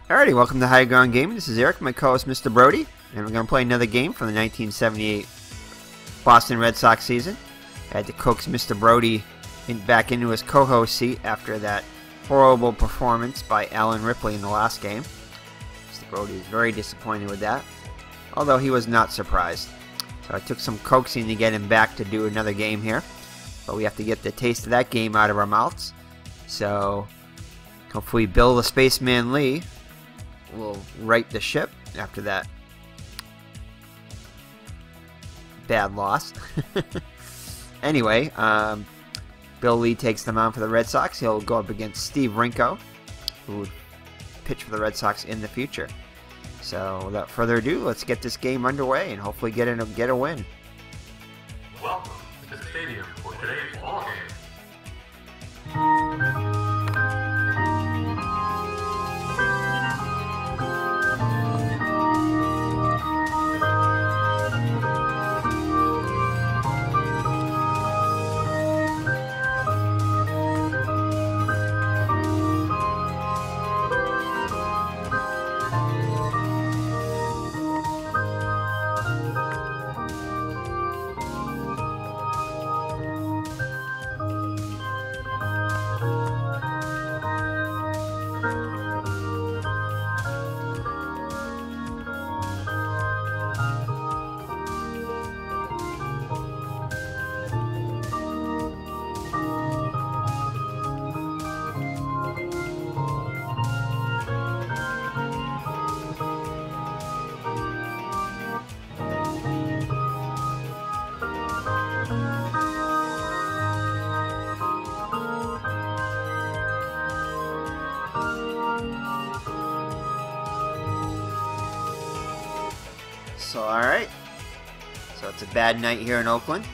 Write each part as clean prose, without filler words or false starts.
Alrighty, welcome to High Ground Gaming. This is Eric, my co-host Mr. Brody, and we're going to play another game from the 1978 Boston Red Sox season. I had to coax Mr. Brody back into his co-host seat after that horrible performance by Alan Ripley in the last game. Mr. Brody was very disappointed with that, although he was not surprised. So I took some coaxing to get him back to do another game here, but we have to get the taste of that game out of our mouths. So hopefully Bill the Spaceman Lee will right the ship after that bad loss. Anyway, Bill Lee takes them on for the Red Sox. He'll go up against Steve Renko, who would pitch for the Red Sox in the future. So without further ado, let's get this game underway and hopefully get a win. Welcome to the stadium for today's ball game. So alright, so it's a bad night here in Oakland.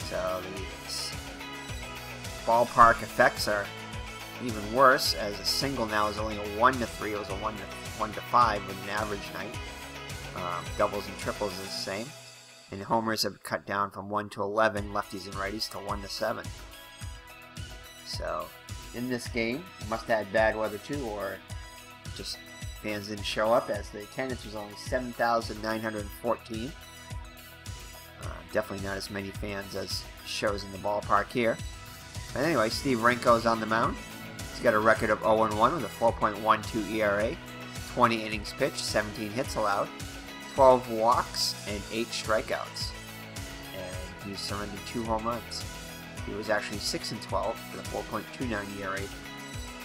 So the ballpark effects are even worse, as a single now is only a 1-3. It was a 1-5 with an average night. Doubles and triples is the same, and homers have cut down from 1 to 11, lefties and righties, to 1 to 7. So in this game, must have had bad weather too, or just fans didn't show up, as the attendance was only 7,914. Definitely not as many fans as shows in the ballpark here. But anyway, Steve Renko is on the mound. He's got a record of 0-1 with a 4.12 ERA, 20 innings pitched, 17 hits allowed, 12 walks, and 8 strikeouts. And he's surrendered 2 home runs. He was actually 6-12 with a 4.29 ERA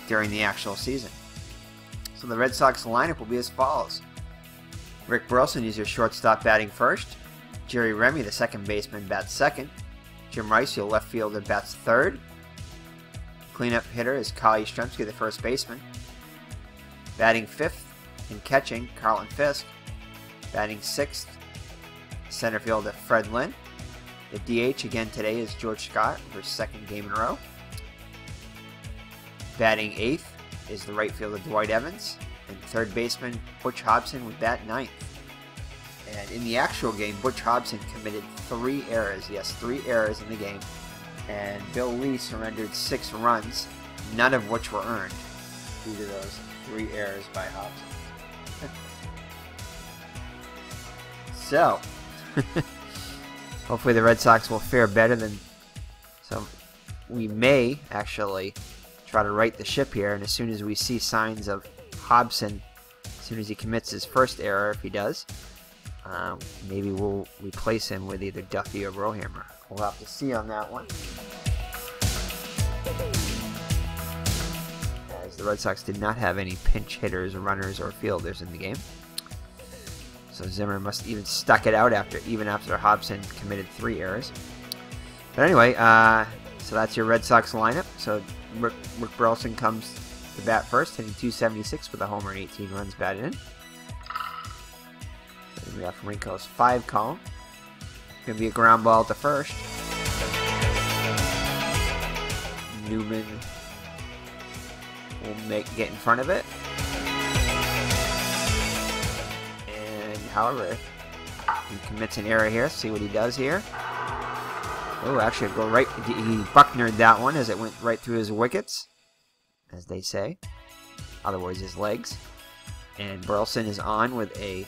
during the actual season. So the Red Sox lineup will be as follows. Rick Burleson is your shortstop, batting first. Jerry Remy, the second baseman, bats second. Jim Rice, your left fielder, bats third. Cleanup hitter is Kyle Yastrzemski, the first baseman. Batting fifth and catching, Carlton Fisk. Batting sixth, center fielder Fred Lynn. The DH again today is George Scott for his second game in a row. Batting eighth is the right fielder Dwight Evans, and third baseman Butch Hobson would bat ninth. And in the actual game, Butch Hobson committed 3 errors. Yes, 3 errors in the game. And Bill Lee surrendered 6 runs, none of which were earned due to those 3 errors by Hobson. So, hopefully the Red Sox will fare better than... So, we may actually try to right the ship here, and as soon as we see signs of Hobson, as soon as he commits his first error, if he does, maybe we'll replace him with either Duffy or Brohammer. We'll have to see on that one, as the Red Sox did not have any pinch hitters, runners, or fielders in the game. So Zimmer must even stuck it out even after Hobson committed 3 errors. But anyway, so that's your Red Sox lineup. So Rick Burleson comes to bat first, hitting .276 with a homer and 18 runs batted in. Then we have Renko's 5 column. Gonna be a ground ball to first. Newman will get in front of it. And however, he commits an error here. See what he does here. Oh, actually, go right. He Bucknered that one as it went right through his wickets, as they say. otherwise his legs. And Burleson is on with a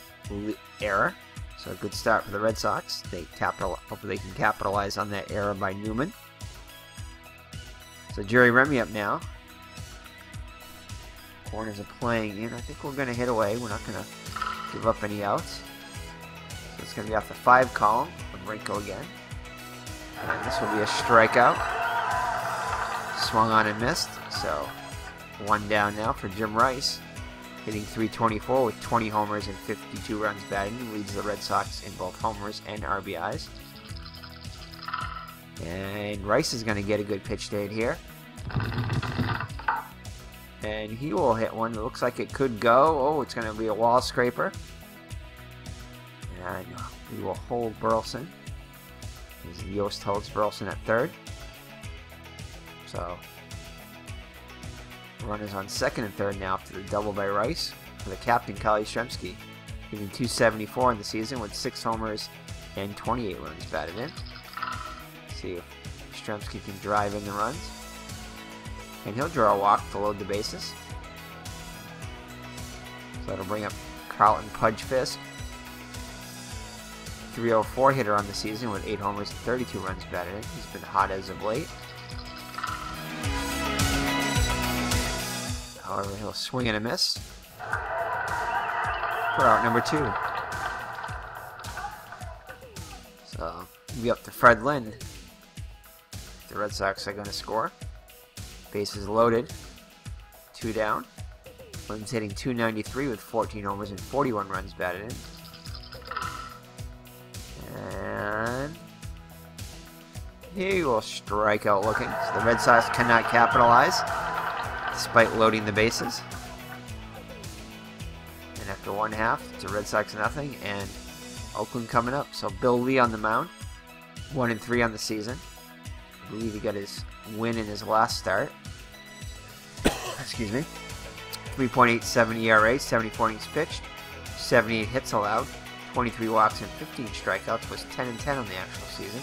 error. So a good start for the Red Sox. Hopefully they can capitalize on that error by Newman. So Jerry Remy up now. Corners are playing in. I think we're going to hit away. We're not going to give up any outs. So it's going to be off the 5 column with Renko again. And this will be a strikeout. Swung on and missed. So 1 down now for Jim Rice. Hitting .324 with 20 homers and 52 runs batted in. Leads the Red Sox in both homers and RBIs. And Rice is going to get a good pitch to hit here. And he will hit one. It looks like it could go. Oh, it's going to be a wall scraper. And we will hold Burleson. As Yost holds Burleson at third. So, runners on second and third now after the double by Rice. For the captain, Kali Yastrzemski, hitting .274 in the season with 6 homers and 28 runs batted in. Let's see if Yastrzemski can drive in the runs. And he'll draw a walk to load the bases. So that'll bring up Carlton Pudge-Fisk. .304 hitter on the season with 8 homers and 32 runs batted in. He's been hot as of late. However, he'll swing and a miss for out number 2. So, we'll be up to Fred Lynn. The Red Sox are going to score. Bases loaded. 2 down. Lynn's hitting .293 with 14 homers and 41 runs batted in. And he will strike out looking. So the Red Sox cannot capitalize despite loading the bases. And after 1/2, it's a Red Sox nothing, and Oakland coming up. So Bill Lee on the mound, 1-3 on the season. I believe he got his win in his last start. Excuse me. 3.87 ERA, 74 innings pitched, 78 hits allowed, 23 walks and 15 strikeouts. Was 10-10 on the actual season.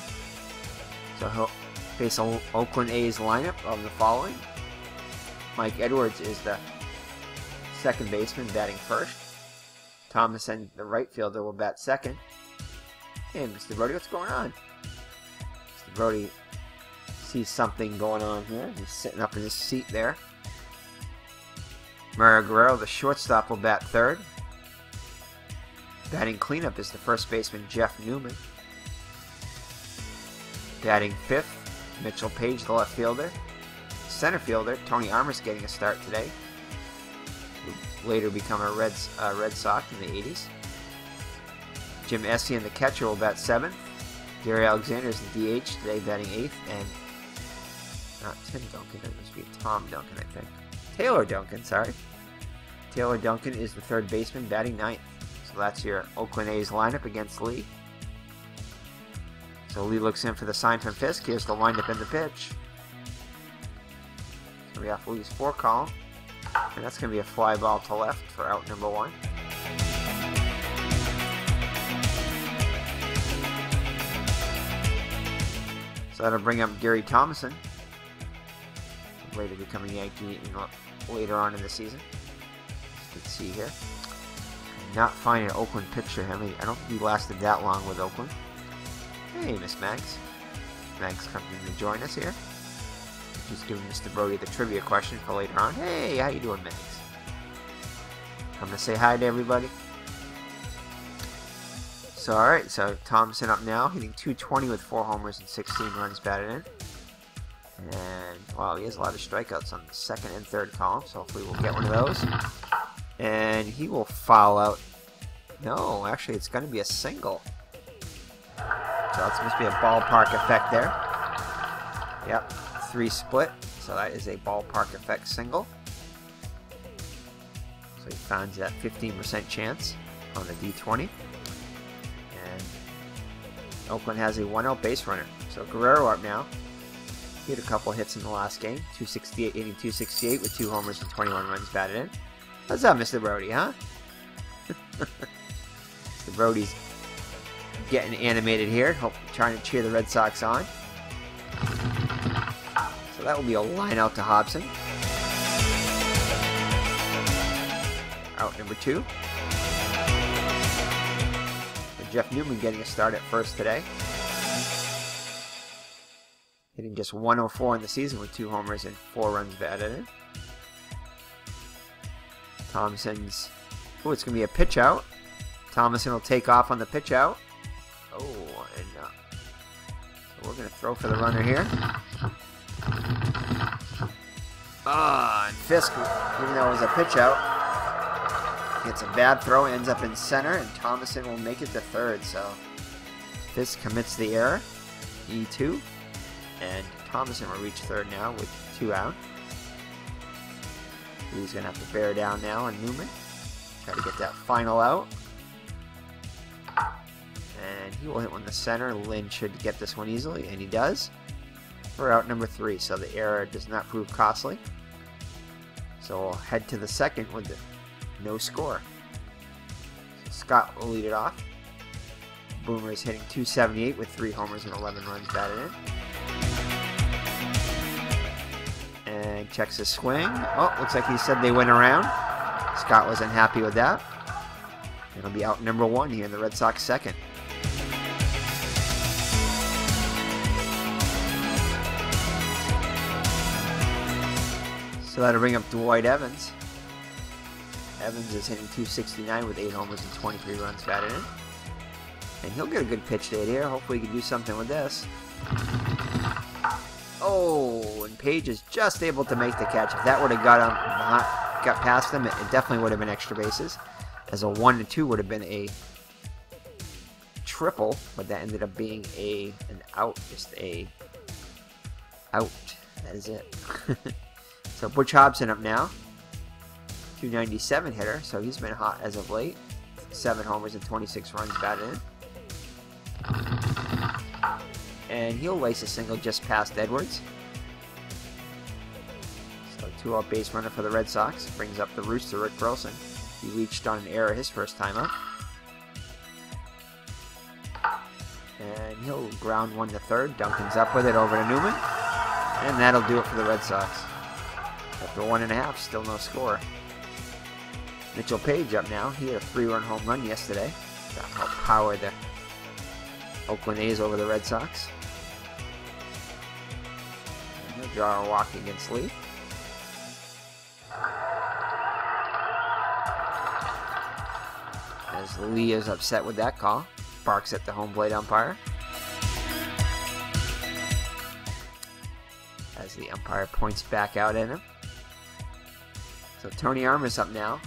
So he'll face Oakland A's lineup of the following. Mike Edwards is the second baseman, batting first. Thomas and the right fielder will bat second. Hey, Mr. Brody, what's going on? Mr. Brody sees something going on here. He's sitting up in his seat there. Mario Guerrero, the shortstop, will bat third. Batting cleanup is the first baseman, Jeff Newman. Batting fifth, Mitchell Page, the left fielder. Center fielder, Tony Armas, getting a start today. Who later become a Red Sox in the 80s. Jim Essien, the catcher, will bat seventh. Gary Alexander is the DH today, batting eighth. And not Tim Duncan, it must be Tom Duncan, I think. Taylor Duncan, sorry. Taylor Duncan is the third baseman, batting ninth. So that's your Oakland A's lineup against Lee. So Lee looks in for the sign from Fisk. Here's the windup in the pitch. So we have Lee's 4 column. And that's going to be a fly ball to left for out number 1. So that'll bring up Gary Thomason, later becoming a Yankee later on in the season. Let's see here. Not finding an Oakland picture. I mean, I don't think he lasted that long with Oakland. Hey, Miss Mags. Mags coming in to join us here. Just giving Mr. Brody the trivia question for later on. Hey, how you doing, Mags? I'm gonna say hi to everybody. So, alright, so Thompson up now, hitting .220 with 4 homers and 16 runs batted in. And, wow, he has a lot of strikeouts on the second and third column, so hopefully we'll get one of those. And he will foul out. No, actually, it's going to be a single. So it's supposed to be a ballpark effect there. Yep, 3 split, so that is a ballpark effect single. So he finds that 15% chance on the D20. And Oakland has a 1-out base runner. So Guerrero up now. He had a couple hits in the last game. 268, hitting .268 with 2 homers and 21 runs batted in. What's up, Mr. Brody, huh? Mr. Brody's getting animated here, trying to cheer the Red Sox on. So that will be a line out to Hobson. out number 2. Jeff Newman getting a start at first today. Hitting just 104 in the season with 2 homers and 4 runs batted in. Thompson's... Oh, it's going to be a pitch out. Thomason will take off on the pitch out. Oh, and so we're going to throw for the runner here. And Fisk, even though it was a pitch out, gets a bad throw, ends up in center, and Thomason will make it to third. So Fisk commits the error, E2, and Thomason will reach third now with 2 out. He's going to have to bear down now on Newman. Try to get that final out. And he will hit one to center. Lynn should get this one easily, and he does. For out number 3, so the error does not prove costly. So we'll head to the second with the no score. So Scott will lead it off. Boomer is hitting .278 with 3 homers and 11 runs batted in. And checks his swing. Oh, looks like he said they went around. Scott wasn't happy with that. It'll be out number 1 here in the Red Sox second. So that'll bring up Dwight Evans. Evans is hitting .269 with 8 homers and 23 runs batted in. And he'll get a good pitch date here. Hopefully he can do something with this. Oh, and Page is just able to make the catch. If that would have got past him, it definitely would have been extra bases. As a 1-2 would have been a triple, but that ended up being an out. Just a out. That is it. So Butch Hobson up now. .297 hitter, so he's been hot as of late. 7 homers and 26 runs batted in. And he'll lace a single just past Edwards. So 2-out base runner for the Red Sox. Brings up the Rooster, Rick Burleson. He reached on an error his first time up. And he'll ground one to third. Duncan's up with it over to Newman. And that'll do it for the Red Sox. After 1.5, still no score. Mitchell Page up now. He had a 3-run home run yesterday. That helped power the Oakland A's over the Red Sox. And he'll draw a walk against Lee. As Lee is upset with that call. Barks at the home plate umpire. As the umpire points back out at him. So Tony Armas up now.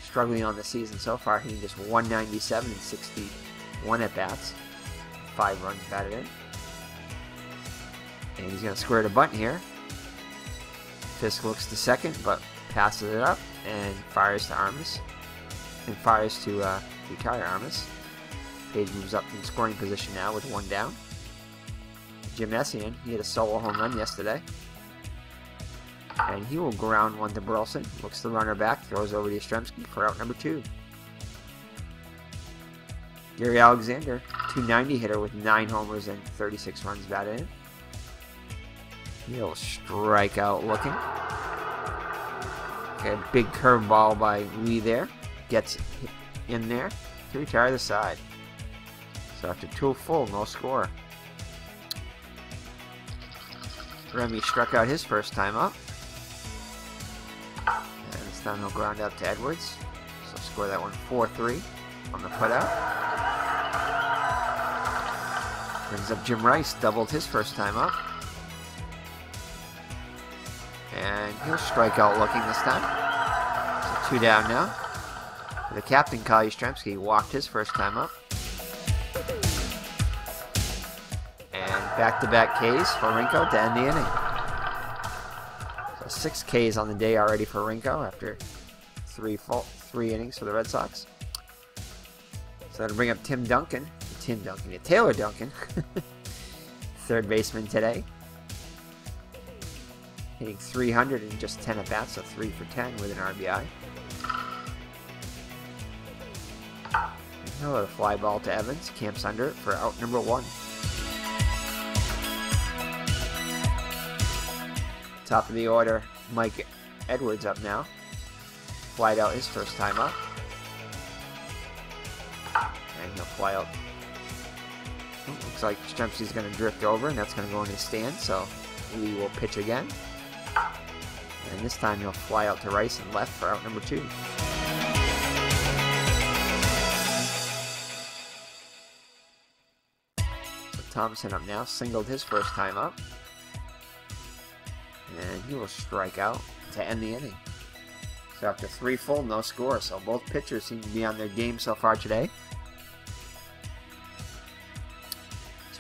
Struggling on the season so far, hitting just .197 and 61 at-bats. 5 runs batted in. And he's going to square the bunt here. Fisk looks to second, but passes it up and fires to Armas. And fires to retire Armas. Page moves up in scoring position now with 1 down. Jim Essien, he had a solo home run yesterday. And he will ground one to Burleson. Looks the runner back, throws over to Yastrzemski for out number 2. Gary Alexander, .290 hitter with 9 homers and 36 runs batted in. He'll strike out looking. Okay, big curveball by Lee there. Gets in there to retire the side. So after 2 full, no score. Remy struck out his first time up. And this time he'll ground out to Edwards. So score that one 4-3 on the putout. Brings up Jim Rice, doubled his first time up. And he'll strike out looking this time. So 2 down now. The captain, Kyle Yastrzemski, walked his first time up. And back-to-back Ks for Renko to end the inning. So 6 Ks on the day already for Renko after 3 innings for the Red Sox. So that'll bring up Taylor Duncan, third baseman today. Hitting .300 in just 10 at-bats, so 3 for 10 with an RBI. He'll hit a fly ball to Evans. Camps under it for out number 1. Top of the order, Mike Edwards up now. flied out his first time up. And he'll fly out. Looks like Yastrzemski's going to drift over, and that's going to go in his stand, so Lee will pitch again. And this time he'll fly out to Rice and left for out number 2. So Thompson up now, singled his first time up. And he will strike out to end the inning. So after 3 full, no score. So both pitchers seem to be on their game so far today.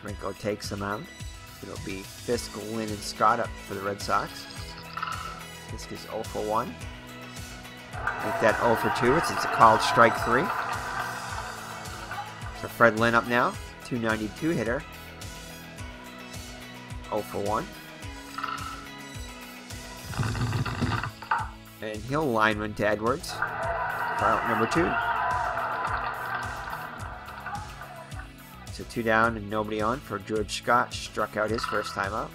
Renko takes the mound. It'll be Fisk, Lynn, and Scott up for the Red Sox. Fisk is 0 for 1. Make that 0 for 2. It's a called strike 3. So Fred Lynn up now. 292 hitter. 0 for 1. And he'll lineman to Edwards for out number 2. So 2 down and nobody on for George Scott. Struck out his first time up.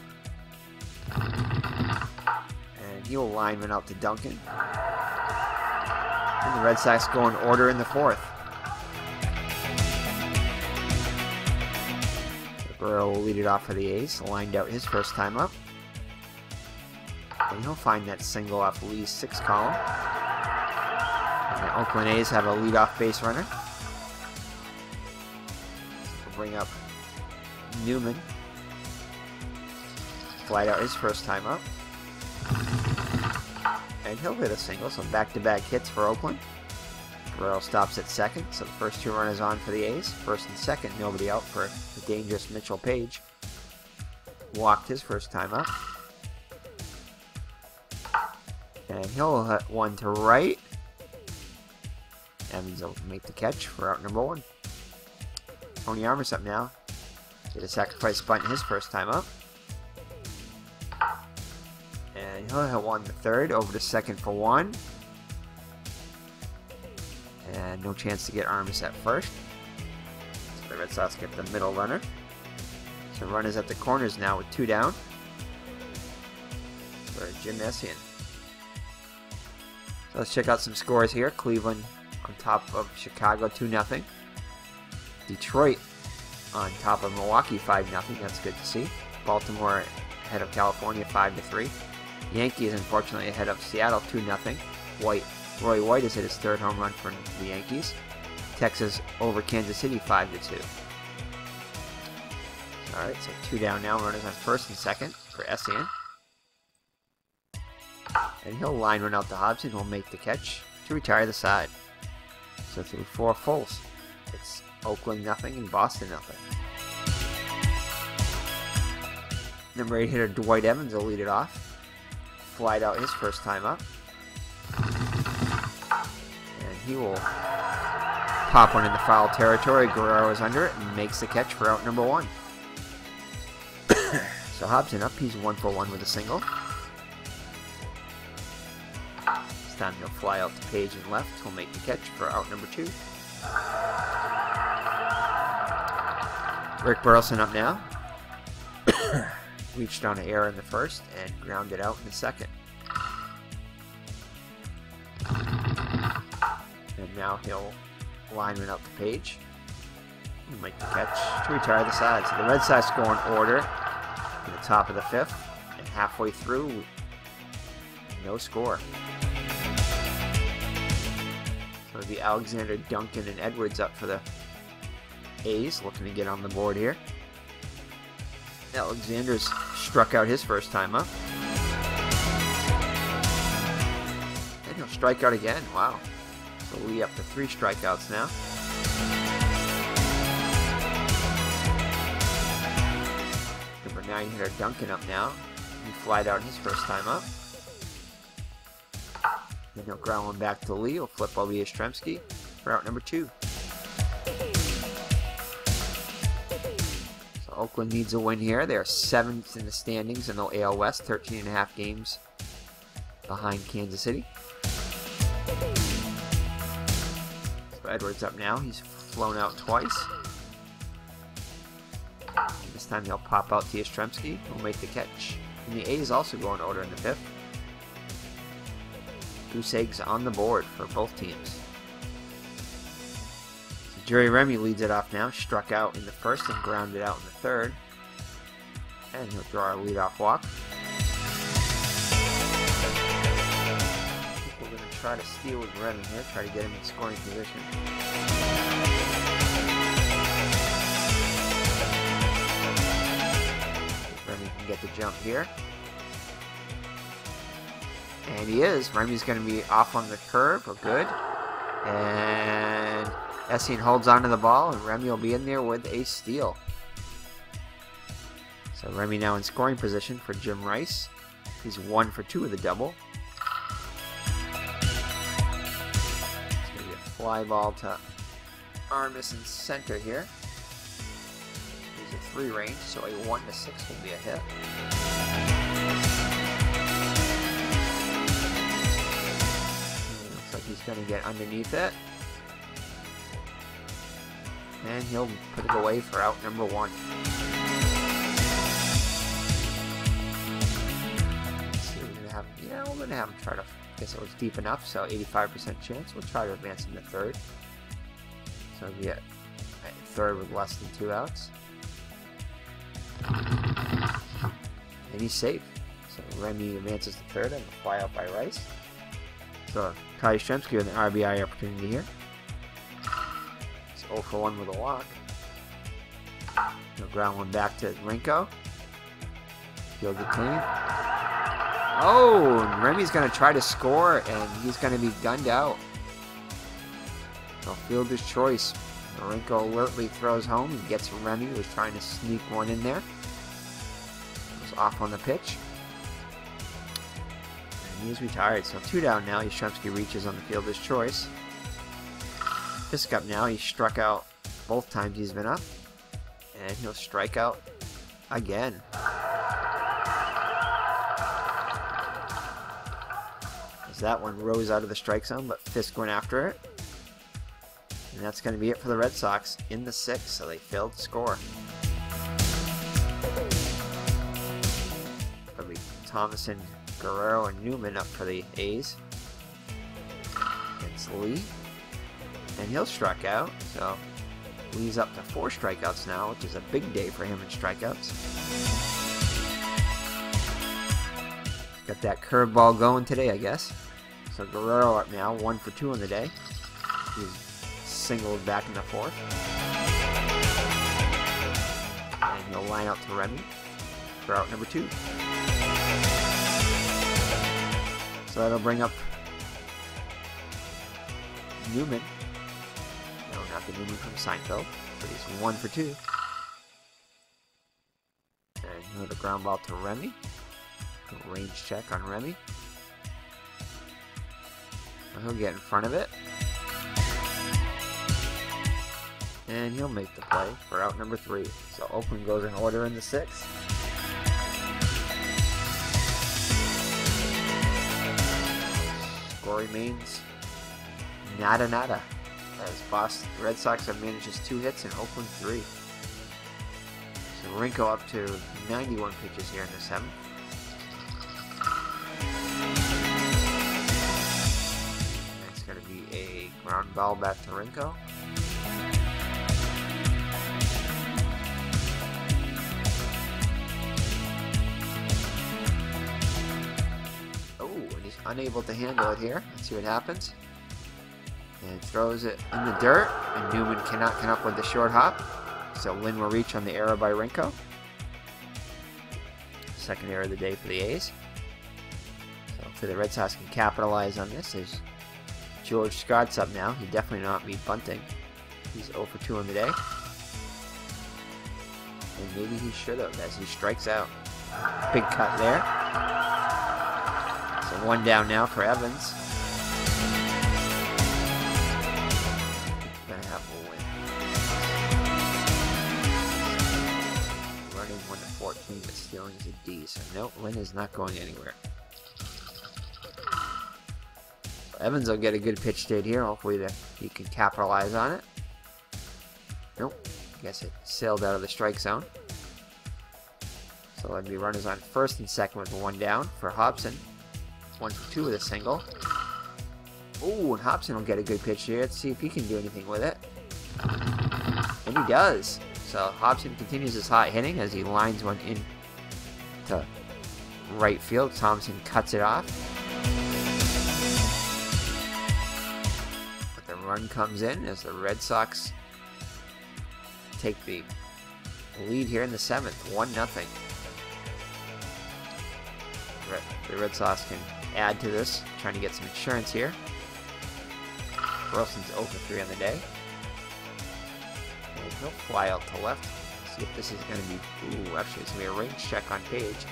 And he'll lineman out to Duncan. And the Red Sox go in order in the 4th. Burrow will lead it off for the A's. Lined out his first time up. And he'll find that single off Lee's 6th column. And the Oakland A's have a leadoff base runner. Bring up Newman. Flied out his first time up. And he'll hit a single, so back-to-back hits for Oakland. Guerrero stops at second, so the first 2 runners on for the A's. First and second, nobody out for the dangerous Mitchell Page. Walked his first time up. And he'll hit one to right. Evans will make the catch for out number 1. Tony Armas up now. Did a sacrifice bunt his first time up. And he'll hit one to third, over to second for 1. And no chance to get Armas at first. So the Red Sox get the middle runner. So runners at the corners now with 2 down for Jim Essien. So let's check out some scores here. Cleveland on top of Chicago 2-0. Detroit on top of Milwaukee 5-0. That's good to see. Baltimore ahead of California 5-3. Yankees unfortunately ahead of Seattle 2-0. Roy White has hit his 3rd home run for the Yankees. Texas over Kansas City 5-2. Alright, so 2 down now. Runners on first and second for Essien. And he'll line run out to Hobson, who'll make the catch to retire the side. So through 4 fulls, it's Oakland 0 and Boston 0. Number 8 hitter Dwight Evans will lead it off. Flied out his first time up. And he will pop one in the foul territory. Guerrero is under it and makes the catch for out number 1. So Hobson up, he's 1 for 1 with a single. This time he'll fly out to Page and left. He'll make the catch for out number 2. Rick Burleson up now. Reached on an error in the first and grounded out in the second. And now he'll lineman out to Page. He'll make the catch to retire the side. So the Red Sox go in order in the top of the 5th. And halfway through, no score. So it'll be Alexander, Duncan, and Edwards up for the A's, looking to get on the board here. Alexander's struck out his first time up. And he'll strike out again. Wow. So Lee up to 3 strikeouts now. Number 9 hitter Duncan up now. He flied out his first time up. Then he'll ground one back to Lee. He'll flip over Yastrzemski for out number 2. So Oakland needs a win here. They're 7th in the standings in the AL West, 13.5 games behind Kansas City. So Edwards up now. He's flown out twice. This time he'll pop out to Yastrzemski, who'll make the catch. And the A's also go in order in the 5th. Goose eggs on the board for both teams. So Jerry Remy leads it off now. Struck out in the first and grounded out in the third. And he'll draw a leadoff walk. I think we're going to try to steal with Remy here. Try to get him in scoring position. Remy can get the jump here. And he is. Remy's going to be off on the curve. Oh, good. And Essien holds onto the ball, and Remy will be in there with a steal. So Remy now in scoring position for Jim Rice. He's 1 for 2 with a double. It's going to be a fly ball to Armas in center here. He's a 3 range, so a 1 to 6 will be a hit. He's going to get underneath it. And he'll put it away for out number 1. Let's see, we're going to have, we're going to have him try to, I guess it was deep enough, so 85% chance. We'll try to advance him to third. So we get third with less than 2 outs. And he's safe. So Remy advances to third and a fly out by Rice. So Kai Yastrzemski with an RBI opportunity here. It's 0 for 1 with a walk. He'll ground one back to Renko. Field it clean. Oh, and Remy's going to try to score, and he's going to be gunned out. So fielder's choice. Renko alertly throws home and gets Remy, who was trying to sneak one in there. Goes off on the pitch. He's retired, so 2 down now. Yastrzemski reaches on the fielder's choice. Fisk up now. He struck out both times he's been up. And he'll strike out again. As that one rose out of the strike zone, but Fisk went after it. And that's going to be it for the Red Sox in the 6th, so they failed to score. It'll be Thomason, Guerrero, and Newman up for the A's against Lee, and he'll strike out. So Lee's up to 4 strikeouts now, which is a big day for him in strikeouts. Got that curveball going today, I guess. So Guerrero up now, 1 for 2 on the day. He's singled back in the 4th, and he'll line out to Remy for out number 2. So that'll bring up Newman. No, not the Newman from Seinfeld, but he's 1 for 2. And he'll have a ground ball to Remy. A range check on Remy. And he'll get in front of it. And he'll make the play for out number 3. So Oakland goes in order in the 6th. Remains nada as Boston Red Sox have managed just 2 hits and Oakland 3. So Renko up to 91 pitches here in the 7th. That's going to be a ground ball back to Renko. Unable to handle it here. Let's see what happens. And throws it in the dirt, and Newman cannot come up with the short hop. So Lynn will reach on the error by Renko. Second error of the day for the A's. So hopefully the Red Sox can capitalize on this. As George Scott's up now. He definitely not be bunting. He's 0 for 2 on the day. And maybe he should have, as he strikes out. Big cut there. So 1 down now for Evans. Gonna have a win. Running 1 to 14, but stealing is a D. So no, Lynn is not going anywhere. Evans will get a good pitch to it here. Hopefully he can capitalize on it. Nope. I guess it sailed out of the strike zone. So that'd be runners on first and second with 1 down for Hobson. 1 for 2 with a single. Ooh, and Hobson will get a good pitch here. Let's see if he can do anything with it. And he does. So Hobson continues his hot hitting as he lines one in to right field. Thompson cuts it off. But the run comes in as the Red Sox take the lead here in the 7th, 1-0. The Red Sox can add to this, trying to get some insurance here. Burleson's 0 for 3 on the day. And he'll fly out to left. See if this is going to be... Ooh, actually it's going to be a range check on Page.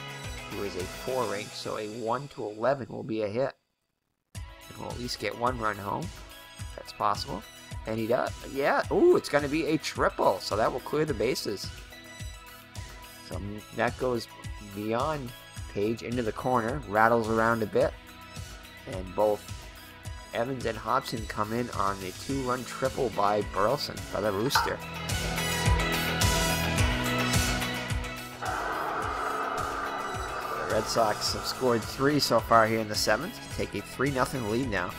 He was a 4 range, so a 1 to 11 will be a hit. And we'll at least get 1 run home. That's possible. And he does. Yeah. Ooh, it's going to be a triple, so that will clear the bases. So that goes beyond Page into the corner, rattles around a bit, and both Evans and Hobson come in on the 2-run triple by Burleson, by the Rooster. The Red Sox have scored 3 so far here in the 7th, to take a 3-0 lead now.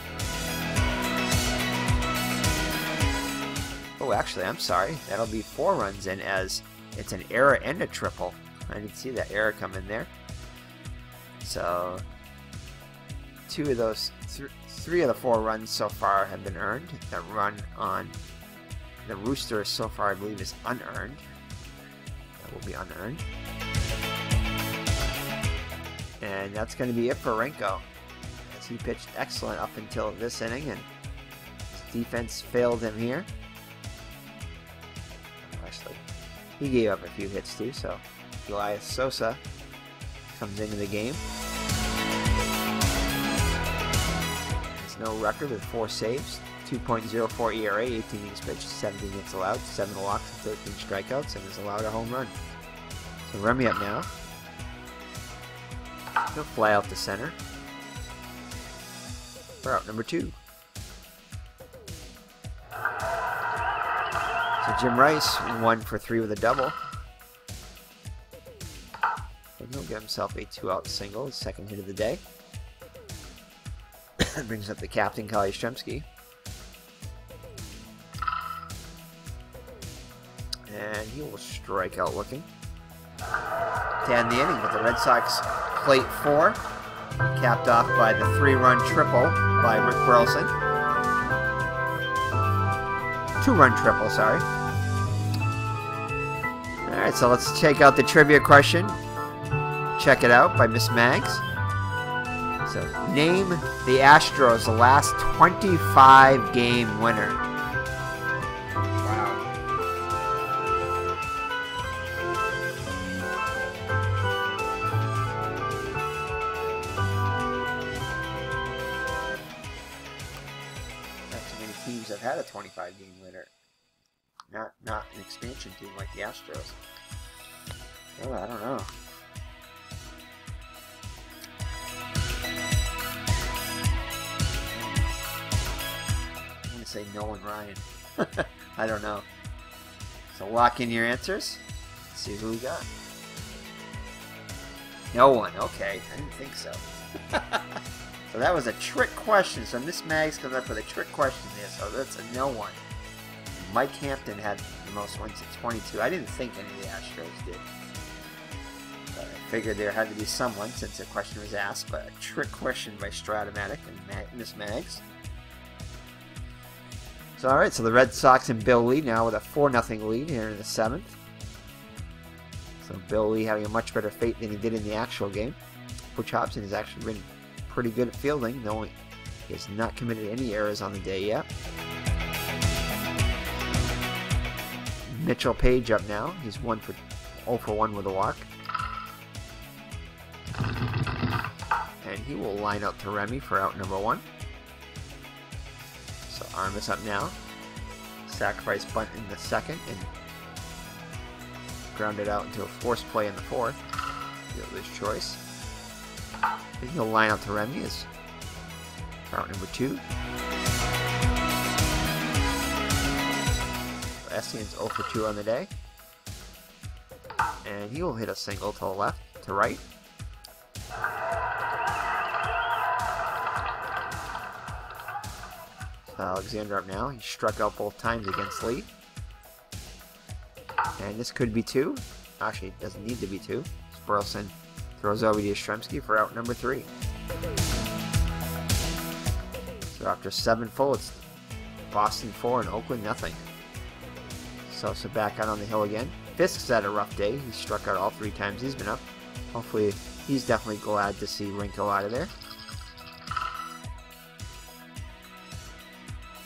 Oh, actually, I'm sorry. That'll be 4 runs in, as it's an error and a triple. I didn't see that error come in there. So, 2 of those, 3 of the 4 runs so far have been earned. That run on the Rooster so far, I believe, is unearned. That will be unearned. And that's going to be it for Renko, as he pitched excellent up until this inning, and his defense failed him here. Actually, he gave up a few hits too, so Elias Sosa comes into the game. Has no record with 4 saves, 2.04 ERA, 18 innings pitched, 17 hits allowed, 7 walks, 13 strikeouts, and has allowed a home run. So Remy up now. He'll fly out to center for out number 2. So Jim Rice 1 for 3 with a double. And he'll get himself a 2-out single, his 2nd hit of the day. Brings up the captain, Kyle Yastrzemski. And he will strike out looking to end the inning, but the Red Sox plate 4, capped off by the 3-run triple by Rick Burleson. 2-run triple, sorry. Alright, so let's check out the trivia question. Check it out by Miss Mags. So, name the Astros' last 25-game winner. Wow. Not too many teams have had a 25-game winner. Not an expansion team like the Astros. Oh, I don't know. I'm going to say Nolan Ryan. I don't know. So lock in your answers. Let's see who we got. No one. Okay. I didn't think so. So that was a trick question. So Miss Mags comes up with a trick question there. So that's a no one. Mike Hampton had the most wins at 22. I didn't think any of the Astros did. But I figured there had to be someone since the question was asked. But a trick question by Strat-o-matic and Miss Mags. So alright, so the Red Sox and Bill Lee now with a 4-0 lead here in the 7th. So Bill Lee having a much better fate than he did in the actual game. Butch Hobson has actually been pretty good at fielding, though he has not committed any errors on the day yet. Mitchell Page up now. He's 0 for 1 with a walk. And he will line up to Remy for out number 1. So Armas up now. Sacrifice bunt in the 2nd and grounded out into a force play in the 4th. Fielder's choice. And he'll line up to Remy as out number 2. Estien's 0 for 2 on the day. And he will hit a single to the left, to right. Alexander up now. He struck out both times against Lee. And this could be 2. Actually, it doesn't need to be 2. Burleson throws over to Yastrzemski for out number 3. So after 7 full, it's Boston 4 and Oakland nothing. Sosa back out on the hill again. Fisk's had a rough day. He struck out all 3 times he's been up. Hopefully, he's definitely glad to see Renko out of there.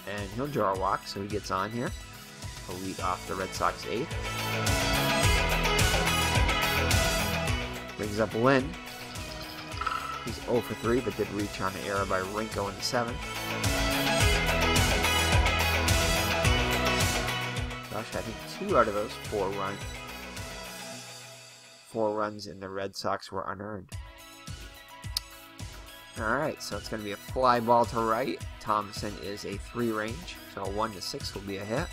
And he'll draw a walk, so he gets on here. He'll lead off the Red Sox 8th. Brings up Lynn. He's 0 for 3, but did reach on the error by Renko in the 7th. Gosh, I think 2 out of those 4 runs in the Red Sox were unearned. Alright, so it's going to be a fly ball to right. Thompson is a 3 range, so a 1 to 6 will be a hit.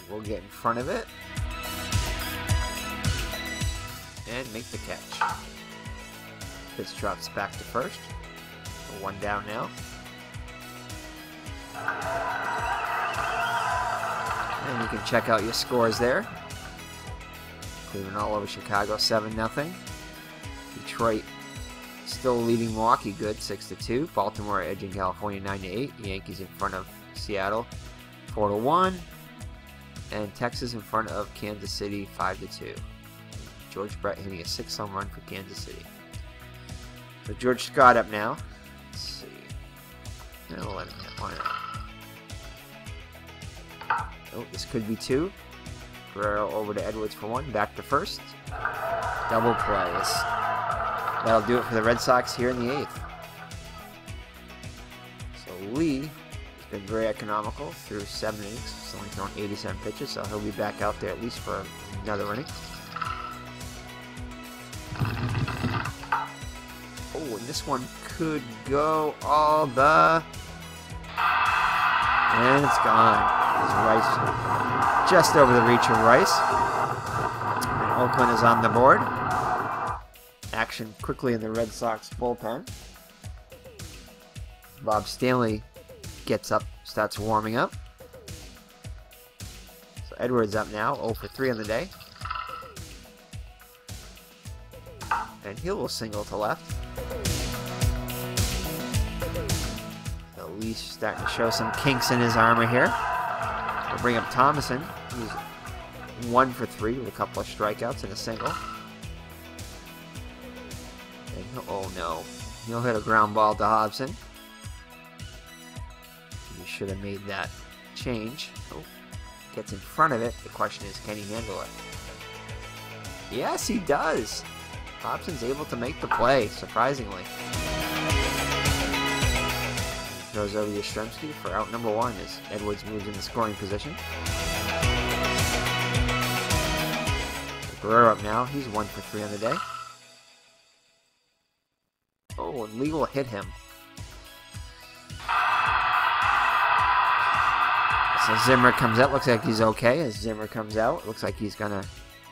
We'll get in front of it and make the catch. Pitch drops back to first. So 1 down now. And you can check out your scores there. Cleveland all over Chicago, 7-0. Detroit still leading Milwaukee good, 6-2. Baltimore edging California 9-8. Yankees in front of Seattle, 4-1. And Texas in front of Kansas City, 5-2. George Brett hitting a 6-home run for Kansas City. So George Scott up now. Let's see. And we'll let him hit. Why not? Oh, this could be 2. Guerrero over to Edwards for 1. Back to first. Double plays. That'll do it for the Red Sox here in the 8th. So Lee has been very economical through 7 innings. He's only thrown 87 pitches, so he'll be back out there at least for another inning. Oh, and this one could go all the... And it's gone. It's Rice just over the reach of Rice. And Oakland is on the board. Action quickly in the Red Sox bullpen. Bob Stanley gets up, starts warming up. So Edwards up now, 0 for 3 on the day. And he will single to left. So Lee's starting to show some kinks in his armor here. We'll bring up Thomason. He's 1 for 3 with a couple of strikeouts and a single. And oh no, he'll hit a ground ball to Hobson. He should have made that change. Oh, gets in front of it. The question is, can he handle it? Yes, he does. Hobson's able to make the play, surprisingly. Throws over to Yastrzemski for out number 1 as Edwards moves in the scoring position. Guerrero up now. He's 1 for 3 on the day. Oh, and Lee will hit him. So Zimmer comes out. Looks like he's okay as Zimmer comes out. Looks like he's going to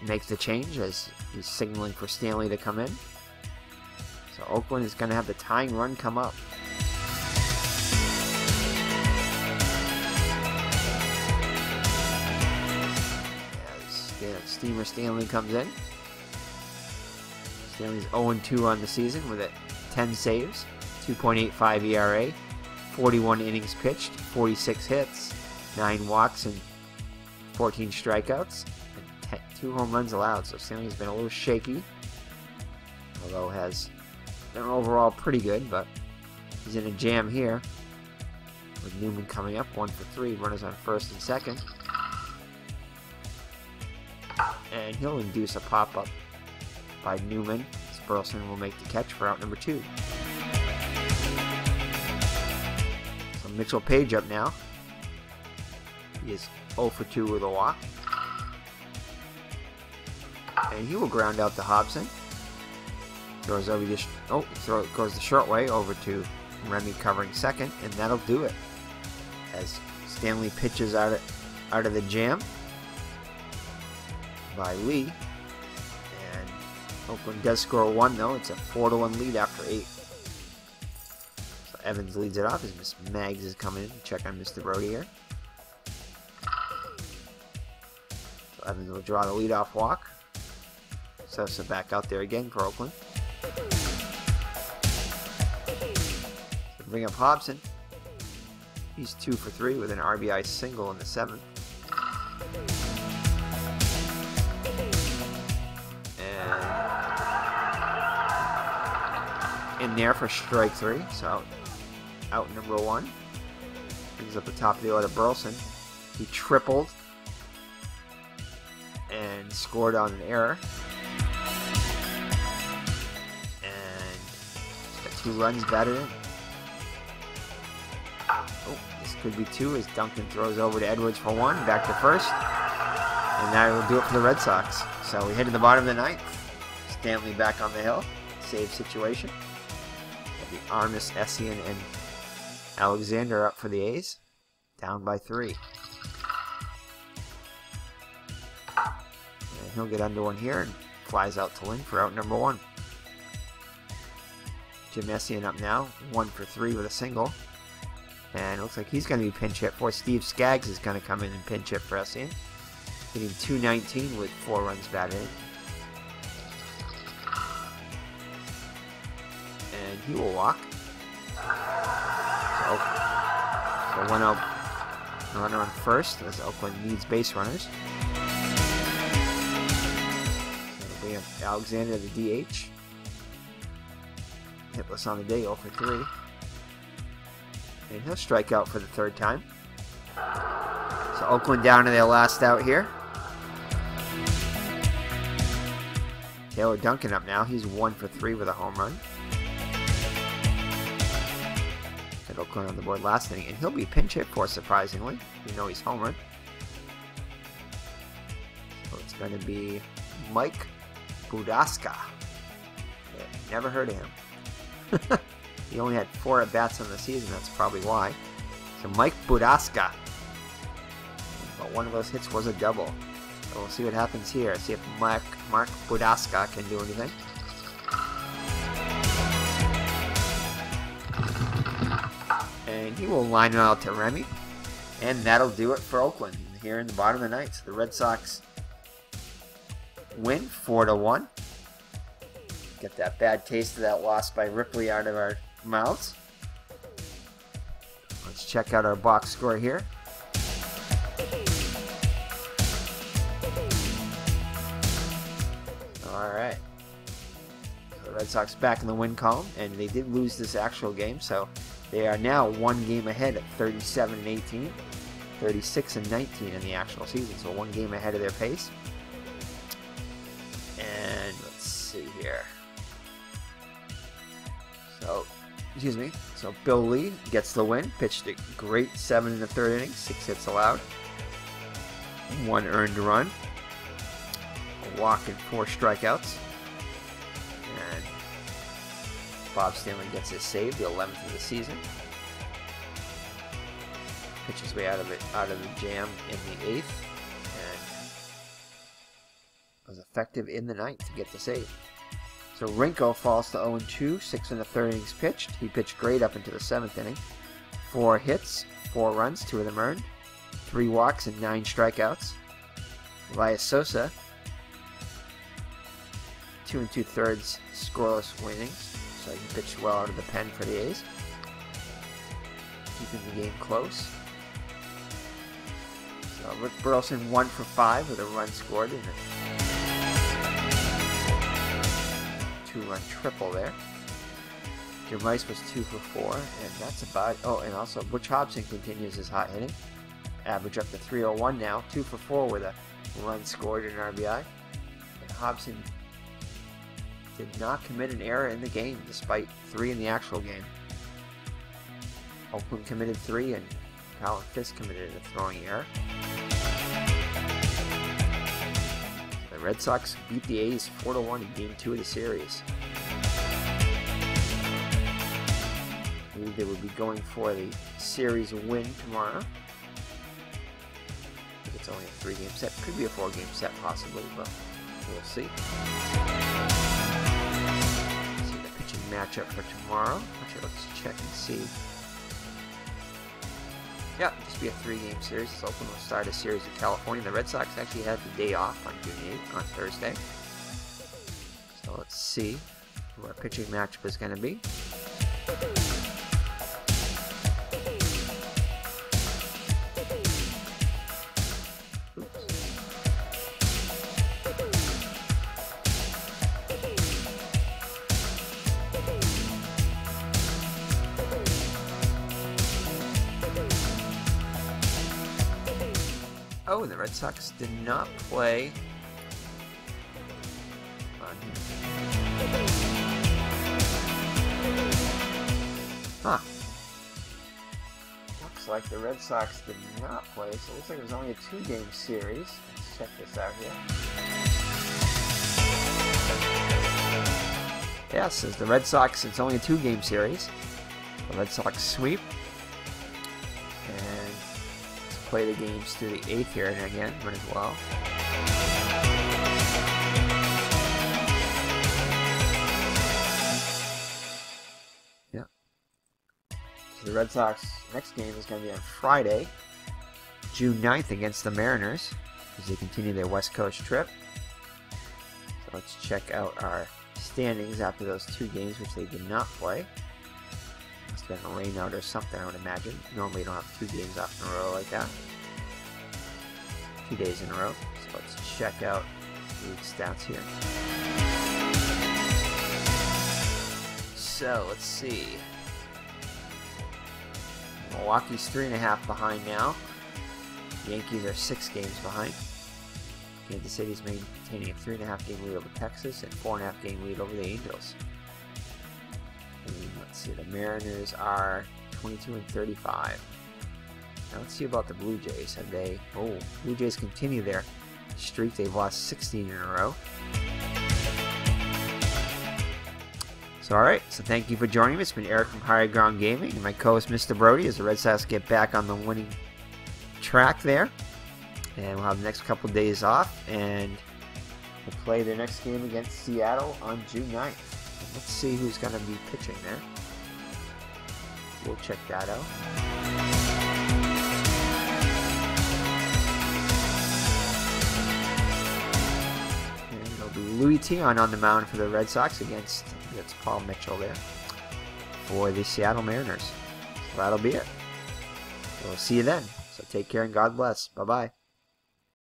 make the change as he's signaling for Stanley to come in. So Oakland is going to have the tying run come up. As Steamer Stanley comes in. Stanley's 0-2 on the season with 10 saves, 2.85 ERA, 41 innings pitched, 46 hits, 9 walks, and 14 strikeouts, and 2 home runs allowed. So Stanley's been a little shaky, although has been overall pretty good, but he's in a jam here with Newman coming up, 1 for 3, runners on first and second. And he'll induce a pop-up by Newman. Burleson will make the catch for out number 2. So Mitchell Page up now. He is 0 for 2 with a walk. And he will ground out to Hobson. Throws over the goes the short way over to Remy covering second, and that'll do it. As Stanley pitches out of the jam by Lee. Oakland does score 1 though. It's a 4-1 lead after 8. Evans leads it off as Miss Maggs is coming in to check on Mr. Brody here. So Evans will draw the leadoff walk. Sosa back out there again for Oakland. So bring up Hobson. He's 2 for 3 with an RBI single in the 7th. In there for strike 3, so out number 1. Brings up the top of the order Burleson. He tripled and scored on an error. And got 2 runs batted in. Oh, this could be 2 as Duncan throws over to Edwards for 1, back to first. And that will do it for the Red Sox. So we head to the bottom of the 9th. Stanley back on the hill. Save situation. The Armas, Essien, and Alexander up for the A's. Down by 3. And he'll get under one here and flies out to Lynn for out number 1. Jim Essien up now, 1 for 3 with a single. And it looks like he's going to be pinch hit for. Steve Skaggs is going to come in and pinch hit for Essien. Hitting .219 with 4 runs batted in. And he will walk. So 1 out, runner on first as Oakland needs base runners. So we have Alexander, the DH. Hitless on the day, 0 for 3. And he'll strike out for the 3rd time. So Oakland down to their last out here. Taylor Duncan up now. He's 1 for 3 with a home run. Got Oakland on the board last inning, and he'll be pinch hit for, surprisingly. You know he's homered. So it's going to be Mike Budaska. Yeah, never heard of him. He only had 4 at-bats on the season, that's probably why. So Mike Budaska. But one of those hits was a double. So we'll see what happens here. See if Mark Budaska can do anything. And he will line it out to Remy. And that'll do it for Oakland here in the bottom of the 9th. So the Red Sox win 4-1. Get that bad taste of that loss by Ripley out of our mouths. Let's check out our box score here. Alright. So the Red Sox back in the win column, and they did lose this actual game, so they are now 1 game ahead at 37-18, 36-19 in the actual season, so 1 game ahead of their pace. And let's see here. So Bill Lee gets the win, pitched a great 7 in the 3rd inning, 6 hits allowed, 1 earned run, a walk and 4 strikeouts, and Bob Stanley gets his save, the 11th of the season. Pitches way out of the jam in the 8th, and was effective in the 9th to get the save. So Renko falls to 0-2, 6 in the 3rd innings pitched. He pitched great up into the 7th inning. 4 hits, 4 runs, 2 of them earned, 3 walks, and 9 strikeouts. Elias Sosa, 2 2/3 scoreless innings, so he pitched well out of the pen for the A's, keeping the game close. So Rick Burleson 1 for 5 with a run scored in the 2-run triple there. Gervais was 2 for 4, and that's about. Oh, and also Butch Hobson continues his hot hitting. Average up to 301 now, 2 for 4 with a run scored and an RBI. And Hobson did not commit an error in the game, despite 3 in the actual game. Oakland committed 3, and Colin Fisk committed a throwing error. The Red Sox beat the A's 4-1 in Game 2 of the series. I believe they would be going for the series win tomorrow. I think it's only a 3-game set. Could be a 4-game set possibly, but we'll see. See the pitching matchup for tomorrow, which Let's check and see. Yeah, just be a 3-game series. This Oakland will start a series in California. The Red Sox actually had the day off on June 8th, on Thursday. So let's see who our pitching matchup is going to be. Oh, the Red Sox did not play on here. Huh. Looks like the Red Sox did not play, so it looks like it was only a 2-game series. Let's check this out here. Yes, as the Red Sox, it's only a 2-game series. The Red Sox sweep. And play the games through the 8th here, and again, might as well. Yeah. So the Red Sox next game is going to be on Friday, June 9th against the Mariners as they continue their West Coast trip. So let's check out our standings after those 2 games which they did not play. Must have been a rain out or something, I would imagine. Normally you don't have 2 games off in a row like that. 2 days in a row. So let's check out league stats here. So let's see. Milwaukee's 3.5 behind now. The Yankees are 6 games behind. Kansas City's maintaining a 3.5 game lead over Texas and 4.5 game lead over the Angels. And let's see, the Mariners are 22 and 35. Now let's see about the Blue Jays. Have they? Oh, Blue Jays continue their streak. They've lost 16 in a row. So alright, so thank you for joining me. It's been Eric from Higher Ground Gaming and my co-host Mr. Brody as the Red Sox get back on the winning track there. And we'll have the next couple days off and we'll play their next game against Seattle on June 9th. Let's see who's going to be pitching there. We'll check that out. And it'll be Louis Tion on the mound for the Red Sox against, that's Paul Mitchell there, for the Seattle Mariners. So that'll be it. We'll see you then. So take care and God bless. Bye-bye.